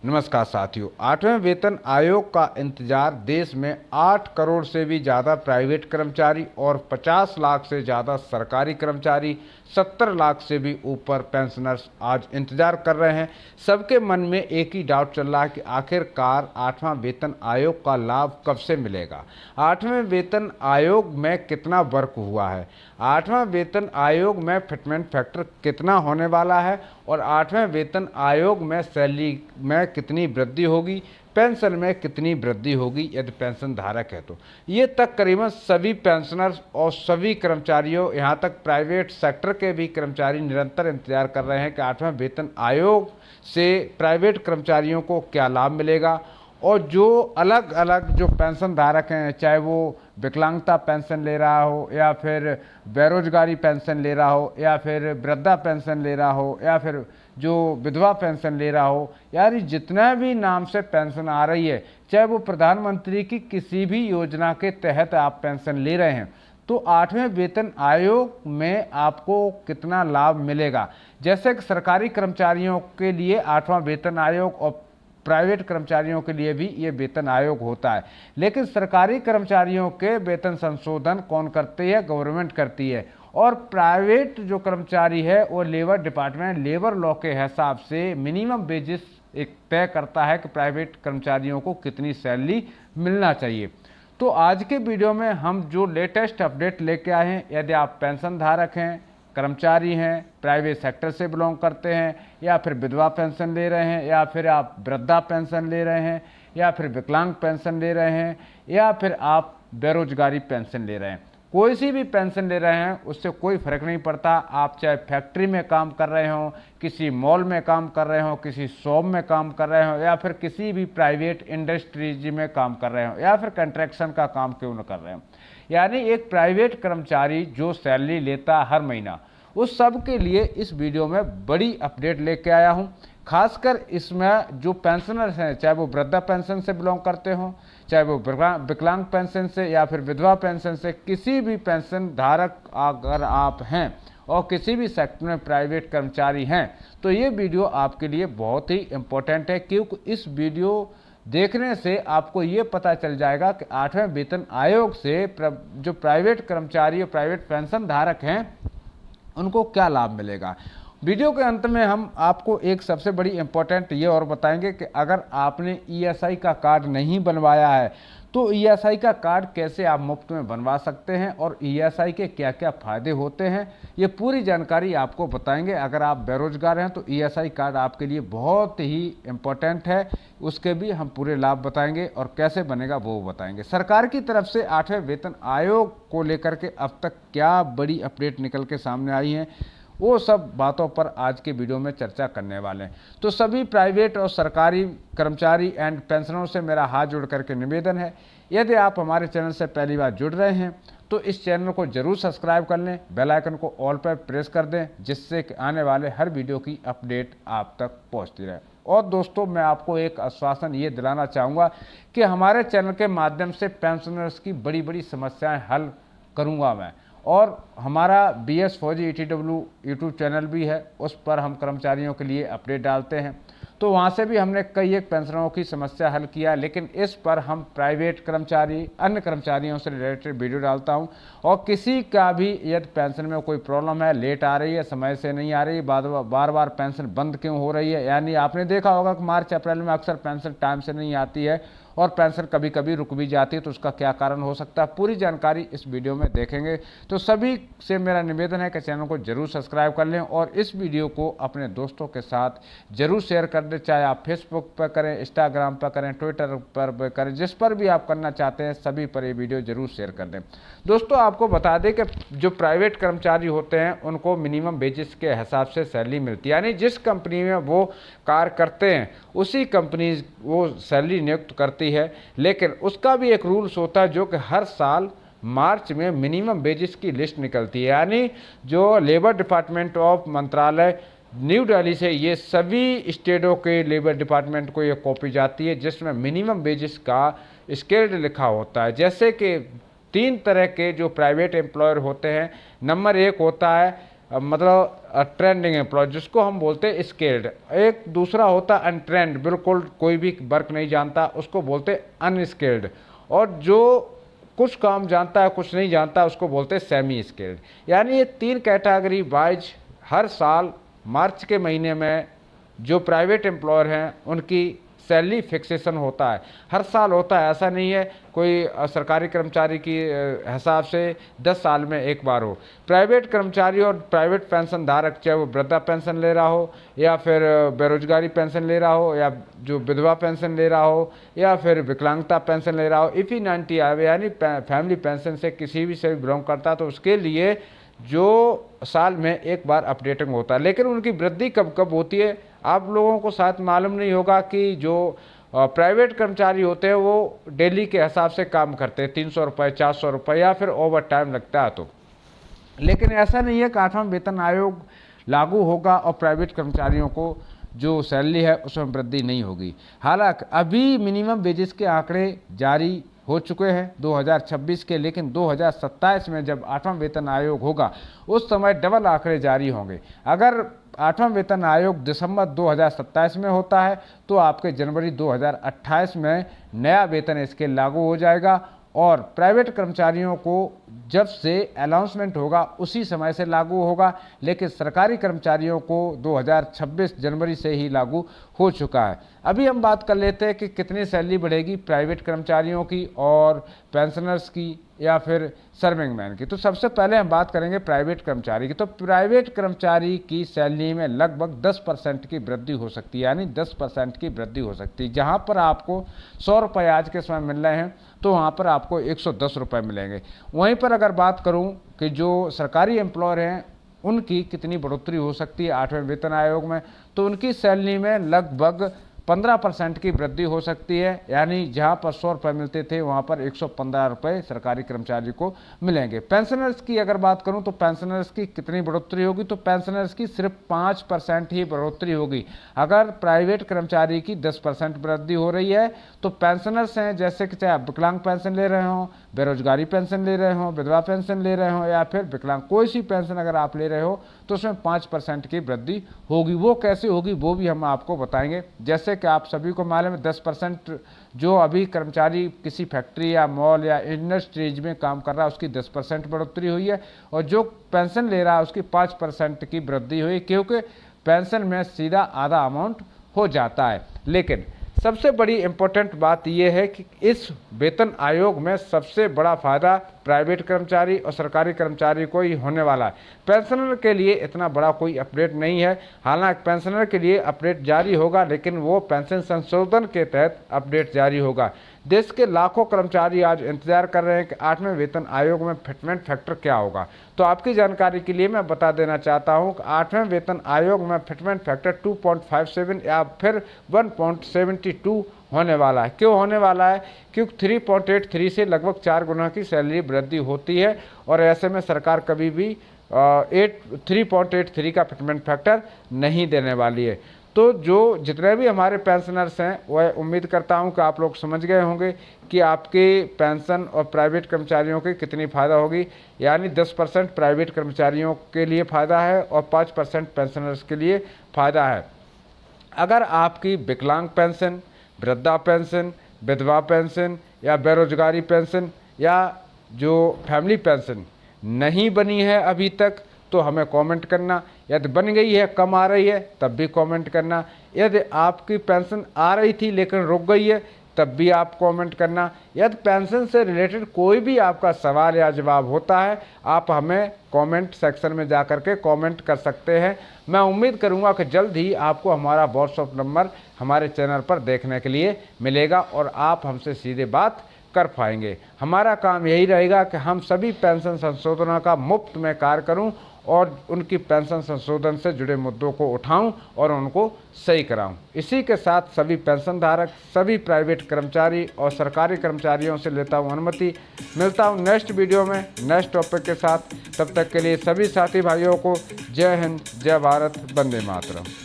नमस्कार साथियों। 8वें वेतन आयोग का इंतजार देश में 8 करोड़ से भी ज़्यादा प्राइवेट कर्मचारी और 50 लाख से ज़्यादा सरकारी कर्मचारी, 70 लाख से भी ऊपर पेंशनर्स आज इंतजार कर रहे हैं। सबके मन में एक ही डाउट चल रहा है कि आखिरकार 8वां वेतन आयोग का लाभ कब से मिलेगा। 8वें वेतन आयोग में कितना वर्क हुआ है, 8वां वेतन आयोग में फिटमेंट फैक्टर कितना होने वाला है और 8वें वेतन आयोग में सैलरी में कितनी वृद्धि होगी, पेंशन में कितनी वृद्धि होगी यदि पेंशन धारक है तो। ये तकरीबन सभी पेंशनर्स और सभी कर्मचारियों, यहाँ तक प्राइवेट सेक्टर के भी कर्मचारी निरंतर इंतजार कर रहे हैं कि 8वें वेतन आयोग से प्राइवेट कर्मचारियों को क्या लाभ मिलेगा। और जो अलग अलग जो पेंशन धारक हैं, चाहे वो विकलांगता पेंशन ले रहा हो या फिर बेरोजगारी पेंशन ले रहा हो या फिर वृद्धा पेंशन ले रहा हो या फिर जो विधवा पेंशन ले रहा हो, यार जितना भी नाम से पेंशन आ रही है, चाहे वो प्रधानमंत्री की किसी भी योजना के तहत आप पेंशन ले रहे हैं, तो 8वें वेतन आयोग में आपको कितना लाभ मिलेगा। जैसे कि सरकारी कर्मचारियों के लिए 8वां वेतन आयोग और प्राइवेट कर्मचारियों के लिए भी ये वेतन आयोग होता है, लेकिन सरकारी कर्मचारियों के वेतन संशोधन कौन करती है? गवर्नमेंट करती है। और प्राइवेट जो कर्मचारी है वो लेबर डिपार्टमेंट लेबर लॉ के हिसाब से मिनिमम वेजेस एक तय करता है कि प्राइवेट कर्मचारियों को कितनी सैलरी मिलना चाहिए। तो आज के वीडियो में हम जो लेटेस्ट अपडेट लेके आए हैं, यदि आप पेंशन धारक हैं, कर्मचारी हैं, प्राइवेट सेक्टर से बिलोंग करते हैं, या फिर विधवा पेंशन ले रहे हैं, या फिर आप वृद्धा पेंशन ले रहे हैं, या फिर विकलांग पेंशन ले रहे हैं, या फिर आप बेरोजगारी पेंशन ले रहे हैं, कोई सी भी पेंशन ले रहे हैं, उससे कोई फर्क नहीं पड़ता। आप चाहे फैक्ट्री में काम कर रहे हो, किसी मॉल में काम कर रहे हो, किसी शॉप में काम कर रहे हो, या फिर किसी भी प्राइवेट इंडस्ट्रीज में काम कर रहे हो, या फिर कंस्ट्रक्शन का काम क्यों न कर रहे हो, यानी एक प्राइवेट कर्मचारी जो सैलरी लेता हर महीना, उस सब के लिए इस वीडियो में बड़ी अपडेट लेके आया हूं। खासकर इसमें जो पेंशनर्स हैं, चाहे वो वृद्धा पेंशन से बिलोंग करते हो, चाहे वो विकलांग पेंशन से या फिर विधवा पेंशन से, किसी भी पेंशन धारक अगर आप हैं और किसी भी सेक्टर में प्राइवेट कर्मचारी हैं, तो ये वीडियो आपके लिए बहुत ही इम्पोर्टेंट है, क्योंकि इस वीडियो देखने से आपको ये पता चल जाएगा कि 8वें वेतन आयोग से जो प्राइवेट कर्मचारी और प्राइवेट पेंशन धारक हैं उनको क्या लाभ मिलेगा। वीडियो के अंत में हम आपको एक सबसे बड़ी इम्पोर्टेंट ये और बताएंगे कि अगर आपने ईएसआई का कार्ड नहीं बनवाया है तो ईएसआई का कार्ड कैसे आप मुफ्त में बनवा सकते हैं और ईएसआई के क्या क्या फ़ायदे होते हैं, ये पूरी जानकारी आपको बताएंगे। अगर आप बेरोजगार हैं तो ईएसआई कार्ड आपके लिए बहुत ही इम्पोर्टेंट है, उसके भी हम पूरे लाभ बताएंगे और कैसे बनेगा वो बताएंगे। सरकार की तरफ से 8वें वेतन आयोग को लेकर के अब तक क्या बड़ी अपडेट निकल के सामने आई हैं, वो सब बातों पर आज के वीडियो में चर्चा करने वाले हैं। तो सभी प्राइवेट और सरकारी कर्मचारी एंड पेंशनरों से मेरा हाथ जोड़ करके निवेदन है, यदि आप हमारे चैनल से पहली बार जुड़ रहे हैं तो इस चैनल को जरूर सब्सक्राइब कर लें, बेल आइकन को ऑल पर प्रेस कर दें, जिससे कि आने वाले हर वीडियो की अपडेट आप तक पहुंचती रहे। और दोस्तों, मैं आपको एक आश्वासन ये दिलाना चाहूँगा कि हमारे चैनल के माध्यम से पेंशनर्स की बड़ी बड़ी समस्याएँ हल करूँगा मैं। और हमारा BS फौजी ETW यूट्यूब चैनल भी है, उस पर हम कर्मचारियों के लिए अपडेट डालते हैं, तो वहाँ से भी हमने कई एक पेंशनरों की समस्या हल किया। लेकिन इस पर हम प्राइवेट कर्मचारी, अन्य कर्मचारियों से रिलेटेड वीडियो डालता हूँ। और किसी का भी यदि पेंशन में कोई प्रॉब्लम है, लेट आ रही है, समय से नहीं आ रही, बार बार पेंशन बंद क्यों हो रही है, यानी आपने देखा होगा कि मार्च अप्रैल में अक्सर पेंशन टाइम से नहीं आती है और पेंशन कभी कभी रुक भी जाती है, तो उसका क्या कारण हो सकता है, पूरी जानकारी इस वीडियो में देखेंगे। तो सभी से मेरा निवेदन है कि चैनल को जरूर सब्सक्राइब कर लें और इस वीडियो को अपने दोस्तों के साथ जरूर शेयर कर दें, चाहे आप फेसबुक पर करें, इंस्टाग्राम पर करें, ट्विटर पर करें, जिस पर भी आप करना चाहते हैं सभी पर ये वीडियो जरूर शेयर कर दें। दोस्तों, आपको बता दें कि जो प्राइवेट कर्मचारी होते हैं उनको मिनिमम वेजेस के हिसाब से सैलरी मिलती है, यानी जिस कंपनी में वो कार्य करते हैं उसी कंपनी वो सैलरी नियुक्त करती है। लेकिन उसका भी एक रूल्स होता है जो कि हर साल मार्च में मिनिमम वेजेस की लिस्ट निकलती है, यानी जो लेबर डिपार्टमेंट ऑफ मंत्रालय न्यू दिल्ली से ये सभी स्टेटों के लेबर डिपार्टमेंट को ये कॉपी जाती है, जिसमें मिनिमम वेजेस का स्केल लिखा होता है। जैसे कि 3 तरह के जो प्राइवेट एम्प्लॉयर होते हैं, नंबर 1 होता है मतलब ट्रेंडिंग एम्प्लॉय, जिसको हम बोलते हैं स्किल्ड। एक दूसरा होता है अनट्रेंड, बिल्कुल कोई भी वर्क नहीं जानता, उसको बोलते हैं अनस्किल्ड। और जो कुछ काम जानता है कुछ नहीं जानता, उसको बोलते हैं सेमी स्किल्ड। यानी ये 3 कैटेगरी वाइज हर साल मार्च के महीने में जो प्राइवेट एम्प्लॉयर हैं उनकी सैलरी फिक्सेशन होता है, हर साल होता है। ऐसा नहीं है कोई सरकारी कर्मचारी की हिसाब से 10 साल में एक बार हो। प्राइवेट कर्मचारी और प्राइवेट पेंशन धारक, चाहे वो वृद्धा पेंशन ले रहा हो या फिर बेरोजगारी पेंशन ले रहा हो या जो विधवा पेंशन ले रहा हो या फिर विकलांगता पेंशन ले रहा हो, इफ़ी 90 आए यानी फैमिली पेंशन से किसी भी से बिलोंग करता है, तो उसके लिए जो साल में एक बार अपडेटिंग होता है। लेकिन उनकी वृद्धि कब कब होती है, आप लोगों को शायद मालूम नहीं होगा कि जो प्राइवेट कर्मचारी होते हैं वो डेली के हिसाब से काम करते हैं, 300 रुपये 400 रुपये या फिर ओवर टाइम लगता है तो। लेकिन ऐसा नहीं है कि 8वां वेतन आयोग लागू होगा और प्राइवेट कर्मचारियों को जो सैलरी है उसमें वृद्धि नहीं होगी। हालांकि अभी मिनिमम वेजेस के आंकड़े जारी हो चुके हैं 2026 के, लेकिन 2027 में जब 8वां वेतन आयोग होगा उस समय डबल आंकड़े जारी होंगे। अगर 8वां वेतन आयोग दिसंबर 2027 में होता है तो आपके जनवरी 2028 में नया वेतन स्केल लागू हो जाएगा और प्राइवेट कर्मचारियों को जब से अनाउंसमेंट होगा उसी समय से लागू होगा, लेकिन सरकारी कर्मचारियों को 2026 जनवरी से ही लागू हो चुका है। अभी हम बात कर लेते हैं कि कितनी सैलरी बढ़ेगी प्राइवेट कर्मचारियों की और पेंशनर्स की या फिर सर्विंग मैन की। तो सबसे पहले हम बात करेंगे प्राइवेट कर्मचारी की। तो प्राइवेट कर्मचारी की सैलरी में लगभग 10% की वृद्धि हो सकती है, यानी 10% की वृद्धि हो सकती है। जहां पर आपको 100 रुपये आज के समय मिल रहे हैं तो वहां पर आपको 110 रुपये मिलेंगे। वहीं पर अगर बात करूं कि जो सरकारी एम्प्लॉयर हैं उनकी कितनी बढ़ोतरी हो सकती है 8वें वेतन आयोग में, तो उनकी सैलरी में लगभग 15% की वृद्धि हो सकती है। यानी जहां पर 100 रुपये मिलते थे वहां पर 115 रुपये सरकारी कर्मचारी को मिलेंगे। पेंशनर्स की अगर बात करूं तो पेंशनर्स की कितनी बढ़ोतरी होगी, तो पेंशनर्स की सिर्फ 5% ही बढ़ोतरी होगी। अगर प्राइवेट कर्मचारी की 10% वृद्धि हो रही है तो पेंशनर्स हैं जैसे कि चाहे आप विकलांग पेंशन ले रहे हो, बेरोजगारी पेंशन ले रहे हो, विधवा पेंशन ले रहे हो या फिर विकलांग कोई सी पेंशन अगर आप ले रहे हो तो उसमें 5% की वृद्धि होगी। वो कैसे होगी वो भी हम आपको बताएंगे। जैसे कि आप सभी को मालूम है 10% जो अभी कर्मचारी किसी फैक्ट्री या मॉल या इंडस्ट्रीज में काम कर रहा है उसकी 10% बढ़ोतरी हुई है और जो पेंशन ले रहा है उसकी 5% की वृद्धि हुई, क्योंकि पेंशन में सीधा आधा अमाउंट हो जाता है। लेकिन सबसे बड़ी इम्पोर्टेंट बात यह है कि इस वेतन आयोग में सबसे बड़ा फायदा प्राइवेट कर्मचारी और सरकारी कर्मचारी को ही होने वाला है। पेंशनर के लिए इतना बड़ा कोई अपडेट नहीं है। हालांकि पेंशनर के लिए अपडेट जारी होगा लेकिन वो पेंशन संशोधन के तहत अपडेट जारी होगा। देश के लाखों कर्मचारी आज इंतजार कर रहे हैं कि 8वें वेतन आयोग में फिटमेंट फैक्टर क्या होगा। तो आपकी जानकारी के लिए मैं बता देना चाहता हूं कि 8वें वेतन आयोग में फिटमेंट फैक्टर 2.57 या फिर 1.72 होने वाला है। क्यों होने वाला है? क्योंकि 3.83 से लगभग 4 गुना की सैलरी वृद्धि होती है और ऐसे में सरकार कभी भी 3.83 का फिटमेंट फैक्टर नहीं देने वाली है। तो जो जितने भी हमारे पेंशनर्स हैं वह उम्मीद करता हूं कि आप लोग समझ गए होंगे कि आपके पेंशन और प्राइवेट कर्मचारियों की कितनी फ़ायदा होगी। यानी 10% प्राइवेट कर्मचारियों के लिए फ़ायदा है और 5% पेंशनर्स के लिए फ़ायदा है। अगर आपकी विकलांग पेंशन, वृद्धा पेंशन, विधवा पेंशन या बेरोजगारी पेंशन या जो फैमिली पेंशन नहीं बनी है अभी तक तो हमें कमेंट करना। यदि बन गई है, कम आ रही है, तब भी कमेंट करना। यदि आपकी पेंशन आ रही थी लेकिन रुक गई है तब भी आप कमेंट करना। यदि पेंशन से रिलेटेड कोई भी आपका सवाल या जवाब होता है आप हमें कमेंट सेक्शन में जा कर के कमेंट कर सकते हैं। मैं उम्मीद करूंगा कि जल्द ही आपको हमारा व्हाट्सएप नंबर हमारे चैनल पर देखने के लिए मिलेगा और आप हमसे सीधे बात कर पाएंगे। हमारा काम यही रहेगा कि हम सभी पेंशन संशोधनों का मुफ्त में कार्य करूं और उनकी पेंशन संशोधन से जुड़े मुद्दों को उठाऊं और उनको सही कराऊं। इसी के साथ सभी पेंशन धारक, सभी प्राइवेट कर्मचारी और सरकारी कर्मचारियों से लेता हूं अनुमति। मिलता हूं नेक्स्ट वीडियो में नेक्स्ट टॉपिक के साथ। तब तक के लिए सभी साथी भाइयों को जय हिंद, जय भारत, वंदे मातरम।